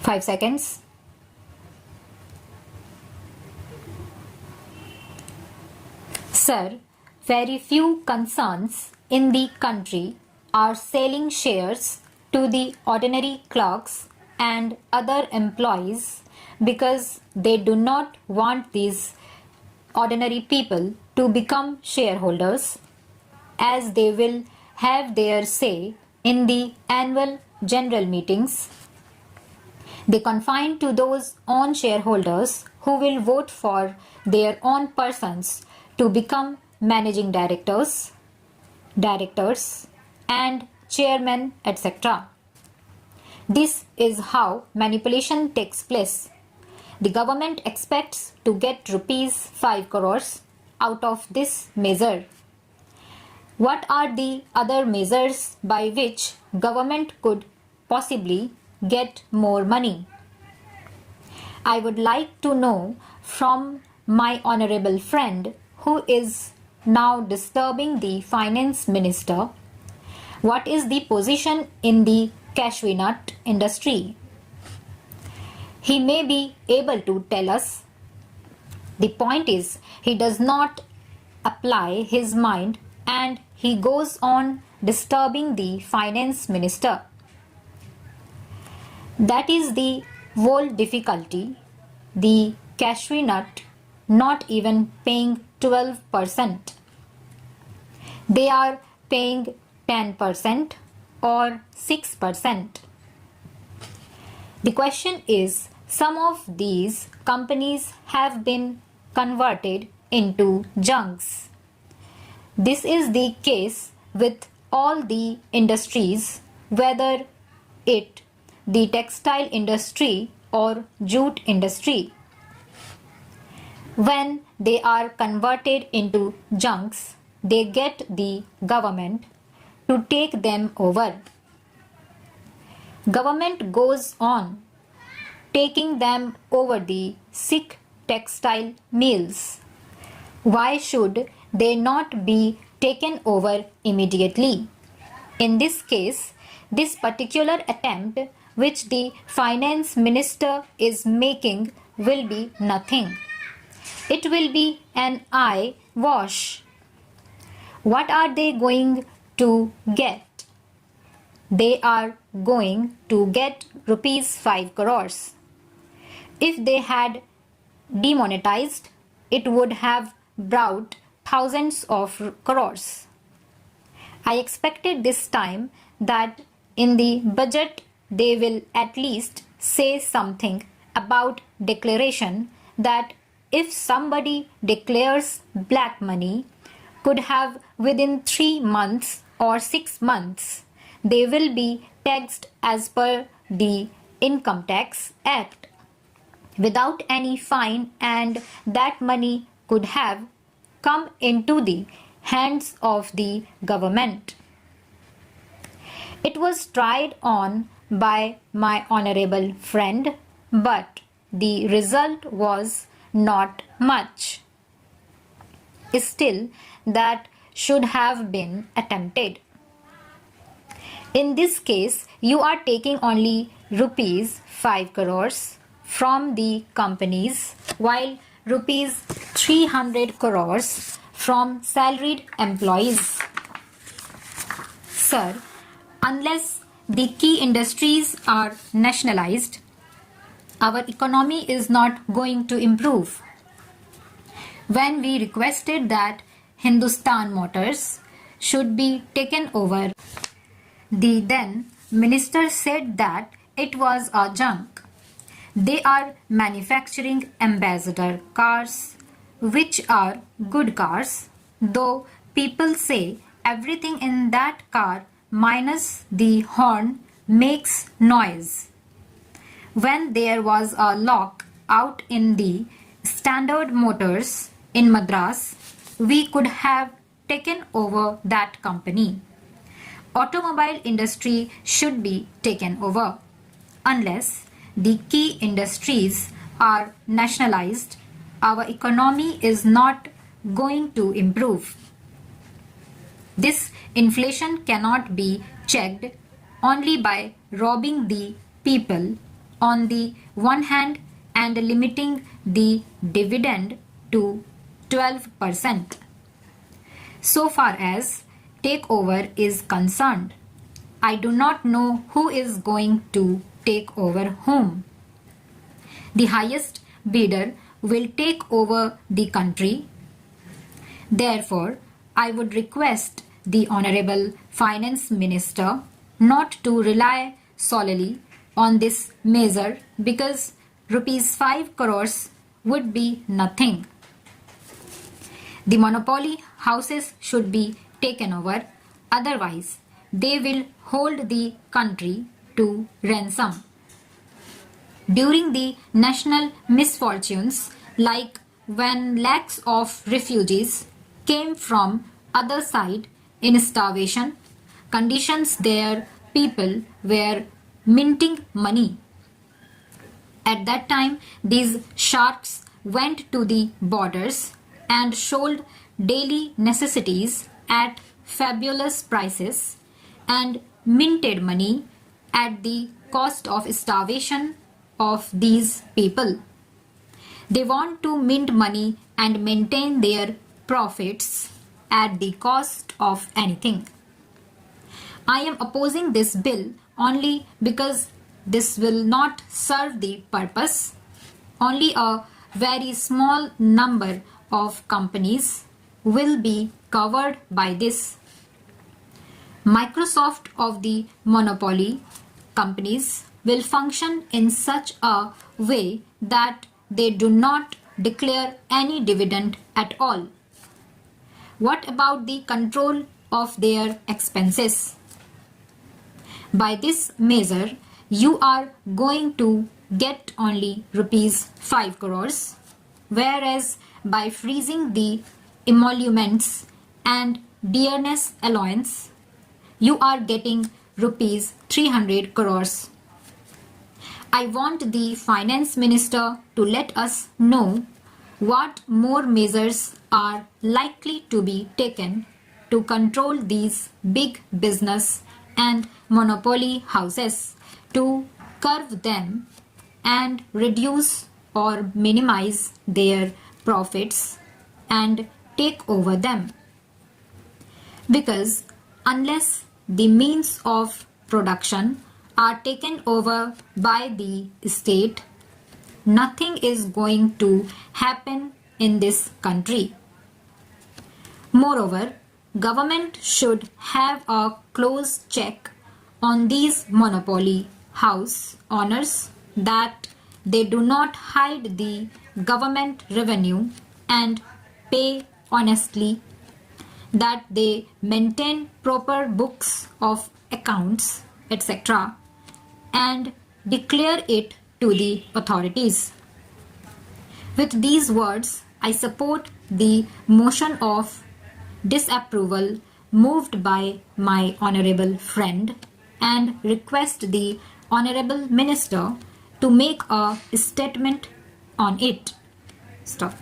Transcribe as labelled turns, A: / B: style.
A: 5 seconds. Sir, very few concerns in the country are selling shares to the ordinary clerks and other employees because they do not want these ordinary people to become shareholders, as they will have their say in the annual general meetings. They confine to those own shareholders who will vote for their own persons to become managing directors, and chairmen, etc. This is how manipulation takes place. The government expects to get rupees 5 crores out of this measure. What are the other measures by which government could possibly get more money? I would like to know from my honorable friend who is now disturbing the finance minister, what is the position in the cashew nut industry? He may be able to tell us. The point is, he does not apply his mind and he goes on disturbing the finance minister. That is the whole difficulty. The cashew nut not even paying 12%. They are paying 10% or 6%. The question is, some of these companies have been converted into junks. This is the case with all the industries, whether it the textile industry or jute industry. When they are converted into junks, they get the government to take them over. Government goes on taking them over the sick textile mills. Why should they not be taken over immediately? In this case, this particular attempt which the finance minister is making will be nothing. It will be an eye wash. What are they going to get? They are going to get rupees 5 crores. If they had demonetized, it would have brought thousands of crores. I expected this time that in the budget they will at least say something about declaration, that if somebody declares black money, could have within 3 months or 6 months, they will be taxed as per the Income Tax Act without any fine, and that money could have come into the hands of the government. It was tried on by my honorable friend, but the result was not much. Still, that should have been attempted. In this case, you are taking only rupees 5 crores from the companies, while rupees 300 crores from salaried employees. Sir, unless the key industries are nationalized, our economy is not going to improve. When we requested that Hindustan Motors should be taken over, the then minister said that it was a junk. They are manufacturing ambassador cars, which are good cars, though people say everything in that car minus the horn makes noise. When there was a lock out in the Standard Motors in Madras, we could have taken over that company. Automobile industry should be taken over. Unless the key industries are nationalized, our economy is not going to improve. This inflation cannot be checked only by robbing the people on the one hand and limiting the dividend to 12%. So far as takeover is concerned, I do not know who is going to take over whom. The highest bidder will take over the country. Therefore, I would request the Honorable Finance Minister not to rely solely on this measure because rupees 5 crores would be nothing. The monopoly houses should be taken over, otherwise they will hold the country to ransom. During the national misfortunes, like when lakhs of refugees came from other side in starvation conditions, their people were minting money. At that time, these sharks went to the borders and sold daily necessities at fabulous prices and minted money at the cost of starvation of these people. They want to mint money and maintain their profits at the cost of anything. I am opposing this bill only because this will not serve the purpose. Only a very small number of companies will be covered by this. Microsoft of the monopoly companies will function in such a way that they do not declare any dividend at all. What about the control of their expenses? By this measure, you are going to get only rupees 5 crores, whereas by freezing the emoluments and dearness allowance, you are getting rupees 300 crores. I want the finance minister to let us know what more measures are likely to be taken to control these big business and monopoly houses, to curb them and reduce or minimize their profits and take over them. Because unless the means of production are taken over by the state, nothing is going to happen in this country. Moreover, government should have a close check on these monopoly house owners that they do not hide the government revenue and pay honestly, that they maintain proper books of accounts, etc., and declare it to the authorities. With these words, I support the motion of disapproval moved by my honorable friend and request the honorable minister to make a statement on it. Stop.